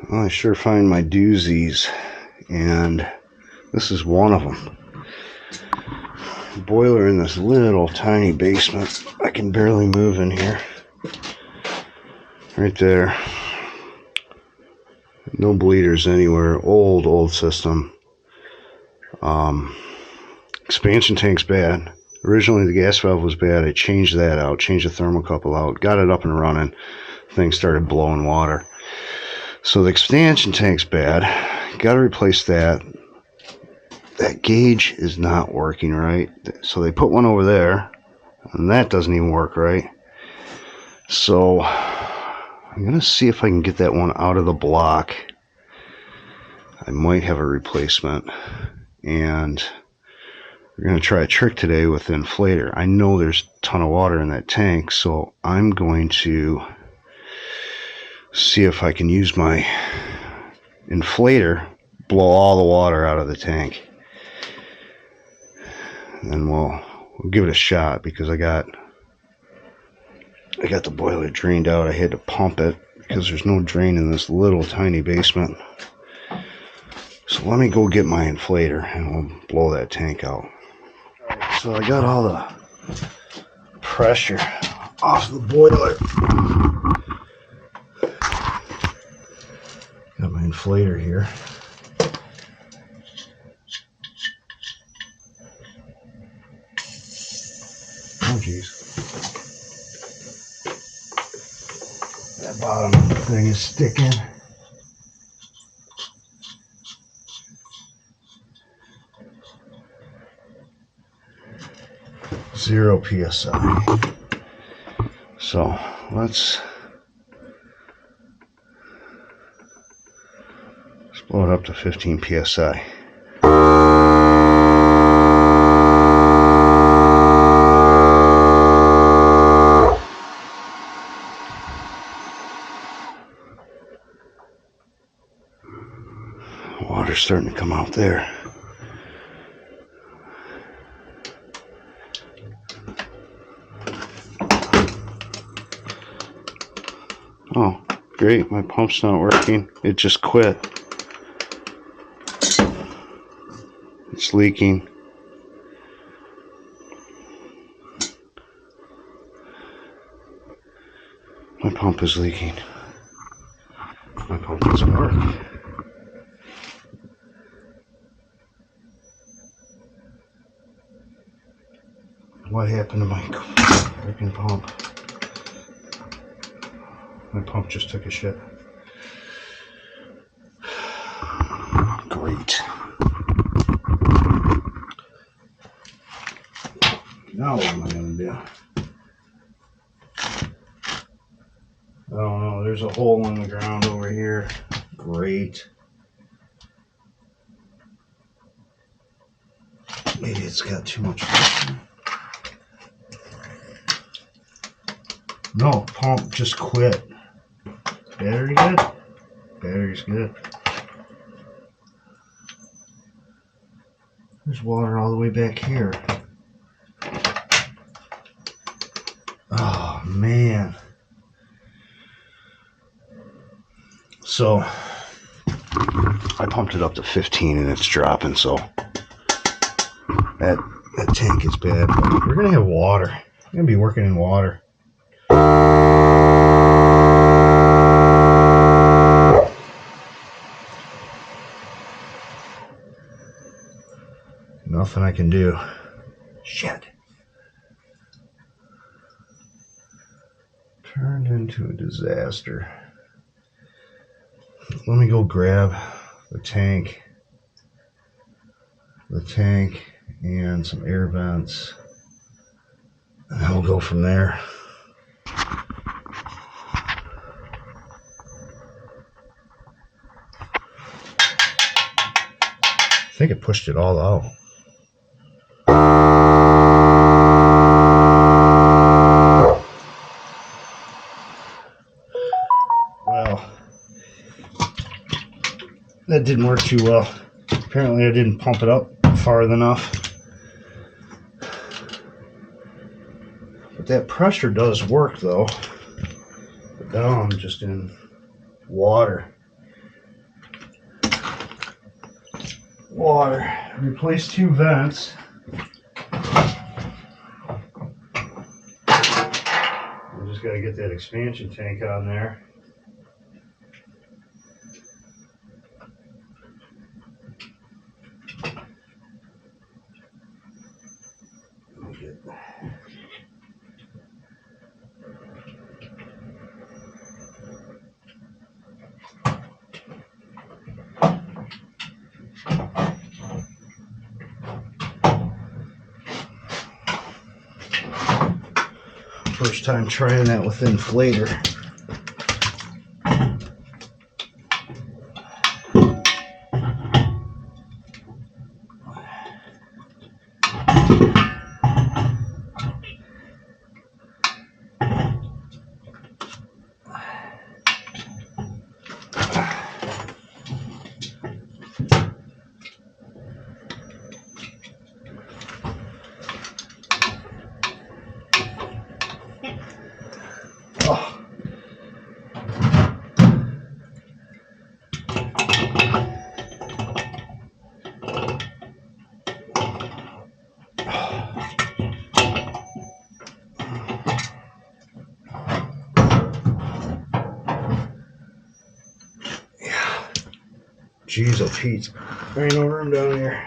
Well, I sure find my doozies, and this is one of them. Boiler in this little tiny basement. I can barely move in here. Right there. No bleeders anywhere. Old system. Expansion tank's bad. Originally the gas valve was bad. I changed that out, changed the thermocouple out, got it up and running. Thing started blowing water. So the expansion tank's bad. Got to replace that. That gauge is not working right. So they put one over there, and that doesn't even work right. So I'm going to see if I can get that one out of the block. I might have a replacement. And we're going to try a trick today with the inflator. I know there's a ton of water in that tank, so I'm going to see if I can use my inflator, blow all the water out of the tank. And we'll give it a shot, because I got the boiler drained out. I had to pump it because there's no drain in this little tiny basement. So let me go get my inflator and we'll blow that tank out. Alright, so I got all the pressure off the boiler. Got my inflator here. Oh geez. That bottom thing is sticking. Zero PSI. So let's blow it up to 15 PSI. Water's starting to come out there. Oh, great, my pump's not working. It just quit. It's leaking. My pump is leaking. My pump doesn't work. What happened to my freaking pump? My pump just took a shit. Great. Now what am I going to do? I don't know. There's a hole in the ground over here. Great. Maybe it's got too much pressure. No, pump just quit. Battery good? Battery's good. There's water all the way back here. Oh, man. So, I pumped it up to 15 and it's dropping, so that tank is bad. But we're going to have water. We're going to be working in water. Nothing I can do. Shit. Turned into a disaster. Let me go grab the tank and some air vents, and then we'll go from there. I think it pushed it all out. Well, that didn't work too well. Apparently I didn't pump it up far enough. But that pressure does work though. But now I'm just in water. water. Replace 2 vents. I just got to get that expansion tank on there. First time trying that with inflator. Jeez, oh Pete, there ain't no room down here.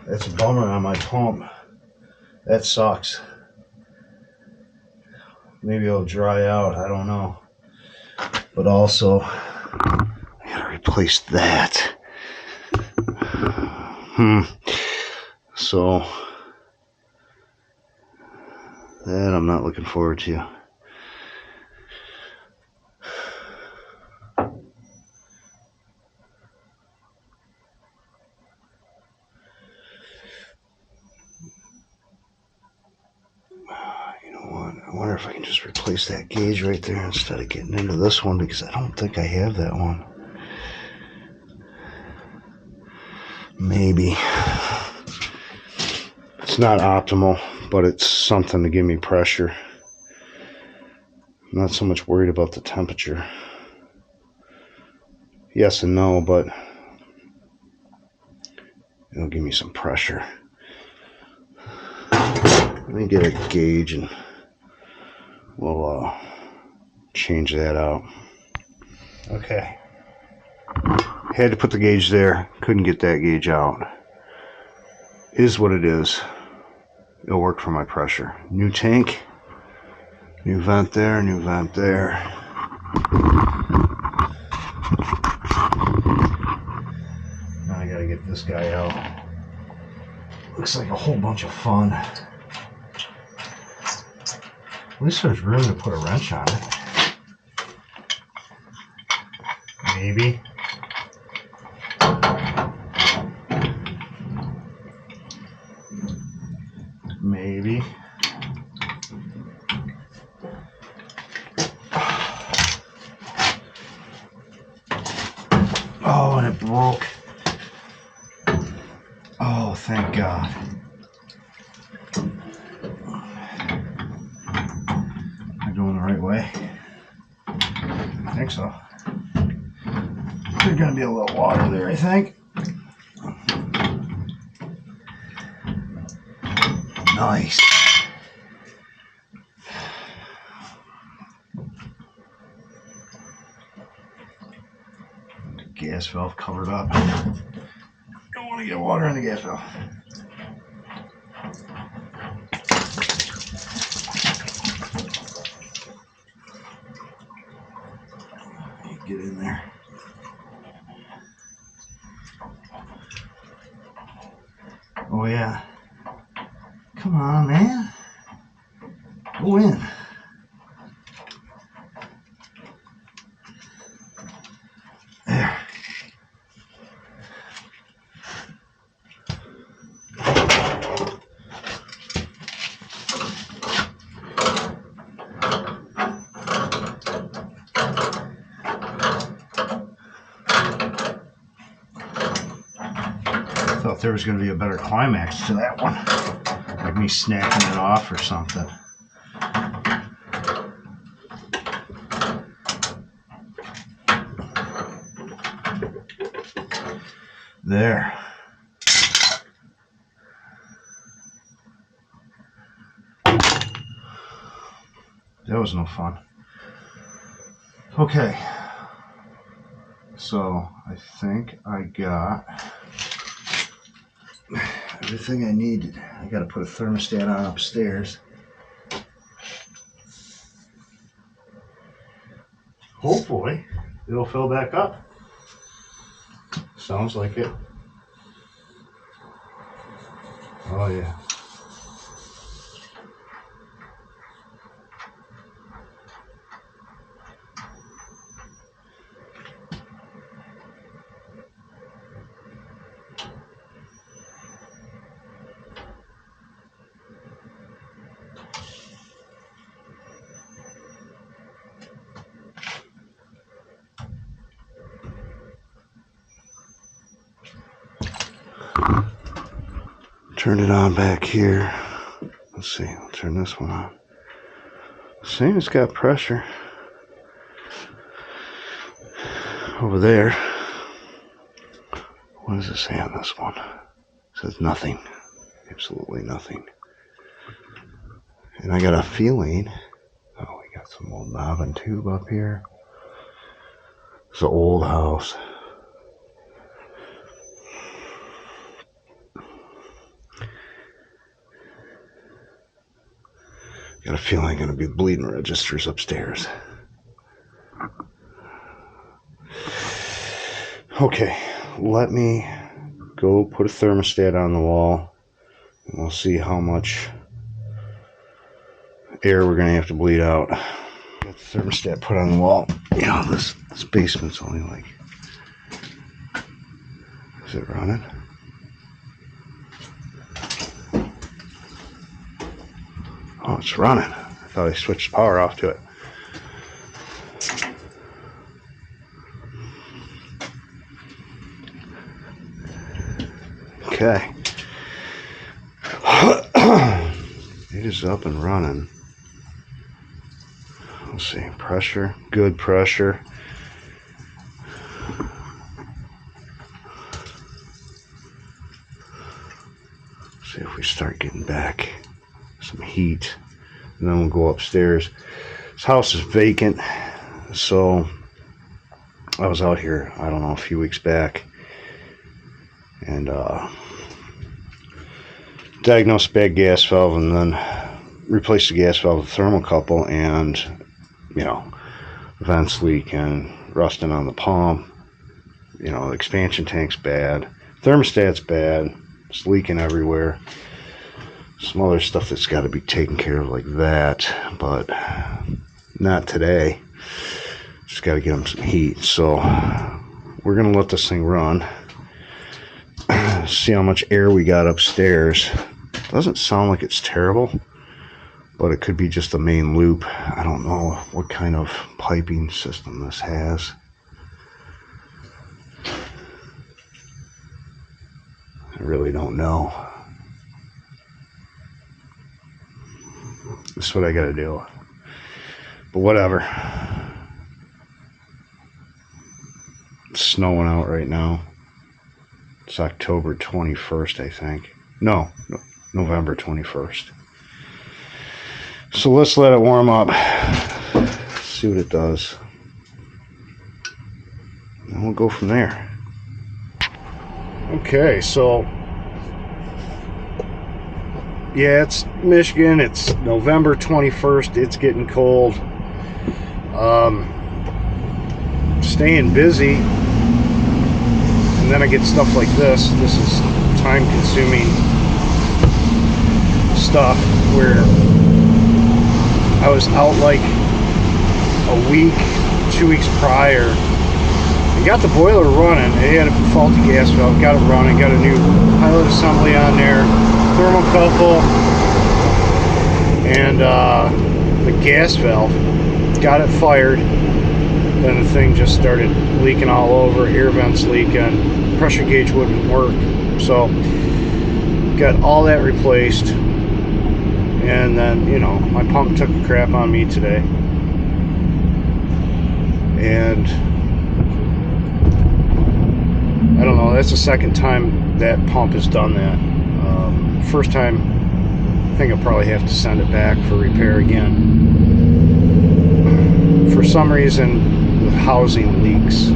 That's a bummer on my pump. That sucks. Maybe it'll dry out, I don't know. But also, I gotta replace that. So, that I'm not looking forward to. You know what? I wonder if I can just replace that gauge right there instead of getting into this one, because I don't think I have that one. Maybe. It's not optimal, but it's something to give me pressure. I'm not so much worried about the temperature. Yes and no, but it'll give me some pressure. Let me get a gauge and we'll change that out. Okay. Had to put the gauge there. Couldn't get that gauge out. Is what it is. It'll work for my pressure. New tank. New vent there. New vent there. Now I gotta get this guy out. Looks like a whole bunch of fun. At least there's room to put a wrench on it. Maybe. Maybe. Oh, and it broke. Oh, thank God. Am I going the right way? I think so. There's going to be a little water there, I think. Nice. The gas valve covered up. Don't want to get water in the gas valve. Get in there. Oh yeah. Come on, man. Go in. There. Thought there was going to be a better climax to that one. Like me snapping it off or something. There. That was no fun. Okay. So I think I got everything I needed. I got to put a thermostat on upstairs. Hopefully it'll fill back up. Sounds like it. Oh yeah. Turn it on back here. Let's see, I'll turn this one on. See, it's got pressure. Over there. What does it say on this one? It says nothing. Absolutely nothing. And I got a feeling, oh, we got some old knob and tube up here. It's an old house. Got a feeling I'm going to be bleeding registers upstairs. Okay, let me go put a thermostat on the wall, and we'll see how much air we're going to have to bleed out. Got the thermostat put on the wall. You know, this basement's only like... Is it running? Oh, it's running. I thought I switched power off to it. Okay. It is up and running. Let's see. Pressure. Good pressure. See if we start getting back some heat, and then we'll go upstairs. This house is vacant, so I was out here, I don't know, a few weeks back, and diagnosed a bad gas valve, and then replaced the gas valve with a thermocouple, and you know, vents leaking, rusting on the pump, you know, the expansion tank's bad, thermostat's bad, it's leaking everywhere. Some other stuff that's got to be taken care of like that, but not today. Just got to get them some heat. So we're going to let this thing run. See how much air we got upstairs. Doesn't sound like it's terrible, but it could be just the main loop. I don't know what kind of piping system this has. I really don't know. This is what I gotta do. But whatever. It's snowing out right now. It's October 21st, I think. No, November 21st. So let's let it warm up. See what it does. And we'll go from there. Okay, so yeah, it's Michigan. It's November 21st. It's getting cold. Staying busy. And then I get stuff like this. This is time-consuming stuff where I was out like a week, 2 weeks prior. I got the boiler running. It had a faulty gas valve. Got it running. Got a new pilot assembly on there. Thermocouple and the gas valve, got it fired, then the thing just started leaking all over, air vents leaking, pressure gauge wouldn't work, so got all that replaced. And then, you know, my pump took a crap on me today, and I don't know, that's the second time that pump has done that. First time, I think I'll probably have to send it back for repair again. For some reason, the housing leaks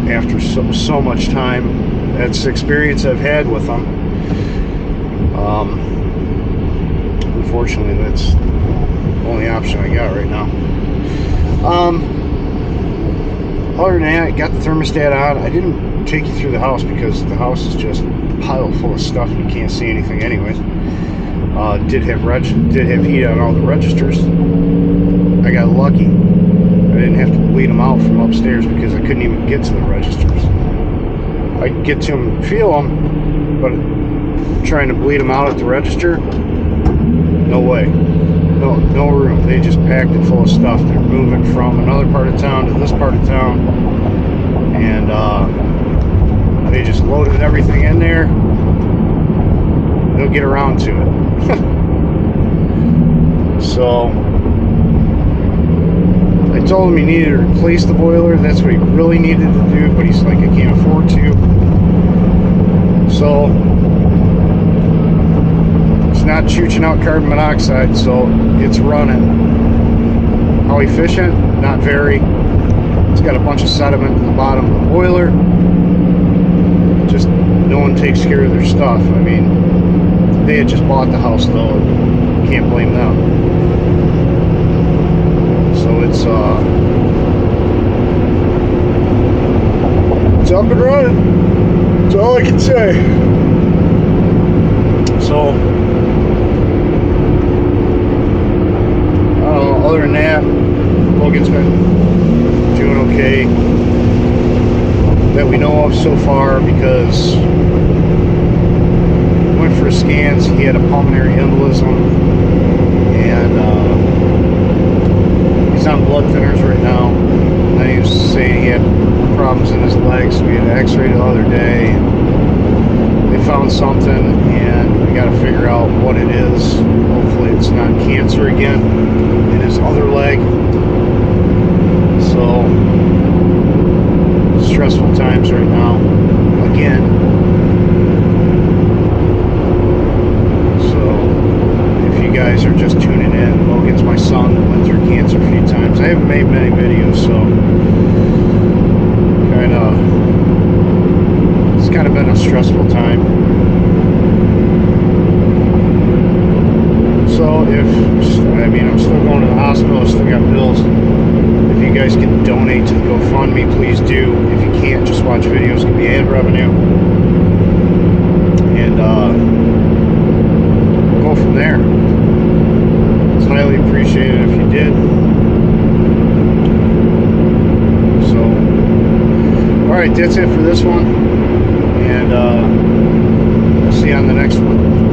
after so much time. That's the experience I've had with them. Unfortunately, that's the only option I got right now. Other than that, I got the thermostat on. I didn't take you through the house because the house is just piled full of stuff and you can't see anything anyways. Did have heat on all the registers. I got lucky. I didn't have to bleed them out from upstairs because I couldn't even get to the registers. I could get to them and feel them, but trying to bleed them out at the register, no way. No room. They just packed it full of stuff. They're moving from another part of town to this part of town, and they just loaded everything in there. They'll get around to it. So I told him he needed to replace the boiler. That's what he really needed to do, but he's like, I can't afford to. So it's not chooching out carbon monoxide, so it's running. How efficient? Not very. It's got a bunch of sediment at the bottom of the boiler. Just no one takes care of their stuff. I mean, they had just bought the house though. Can't blame them. So it's up and running. That's all I can say. So other than that, Logan's been doing okay that we know of so far, because went for scans. He had a pulmonary embolism, and he's on blood thinners right now. And then he was saying he had problems in his legs. We had an x-ray the other day, and they found something, and we got to figure out what it is. Hopefully it's not cancer again in his other leg. So stressful times right now again. So if you guys are just tuning in, Logan's my son that went through cancer a few times. I haven't made many videos, so it's kind of been a stressful time. So I'm still going to the hospital, still got bills. If you guys can donate to the GoFundMe, please do. If you can't, just watch videos, give me ad revenue, and go from there. It's highly appreciated if you did. So, alright, that's it for this one, and I'll see you on the next one.